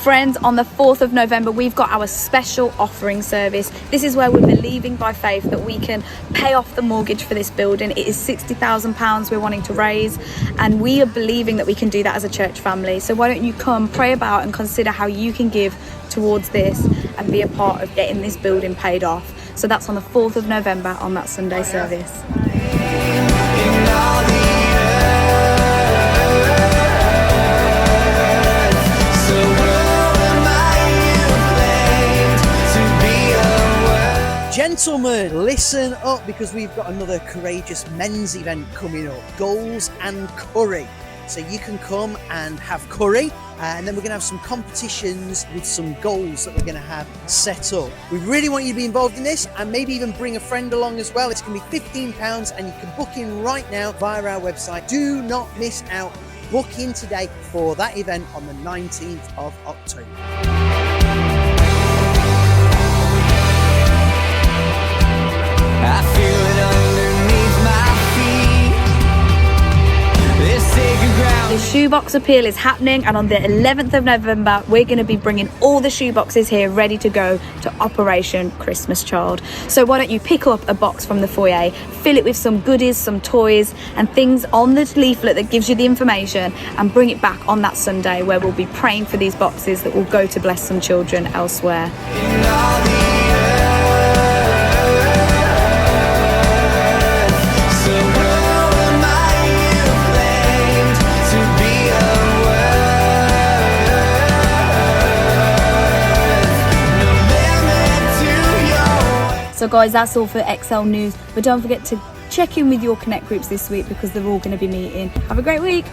Friends, on the 4th of November, we've got our special offering service. This is where we're believing by faith that we can pay off the mortgage for this building. It is £60,000 we're wanting to raise, and we are believing that we can do that as a church family. So why don't you come, pray about and consider how you can give towards this and be a part of getting this building paid off. So that's on the 4th of November on that Sunday service. Gentlemen, listen up, because we've got another courageous men's event coming up, Goals and Curry. So you can come and have curry, and then we're going to have some competitions with some goals that we're going to have set up. We really want you to be involved in this, and maybe even bring a friend along as well. It's going to be £15, and you can book in right now via our website. Do not miss out. Book in today for that event on the 19th of October. I feel it underneath my feet. This sacred ground. The shoebox appeal is happening, and on the 11th of November we're going to be bringing all the shoeboxes here ready to go to Operation Christmas Child. So why don't you pick up a box from the foyer, fill it with some goodies, some toys and things on the leaflet that gives you the information, and bring it back on that Sunday where we'll be praying for these boxes that will go to bless some children elsewhere. So guys, that's all for XL News, but don't forget to check in with your Connect groups this week because they're all going to be meeting. Have a great week.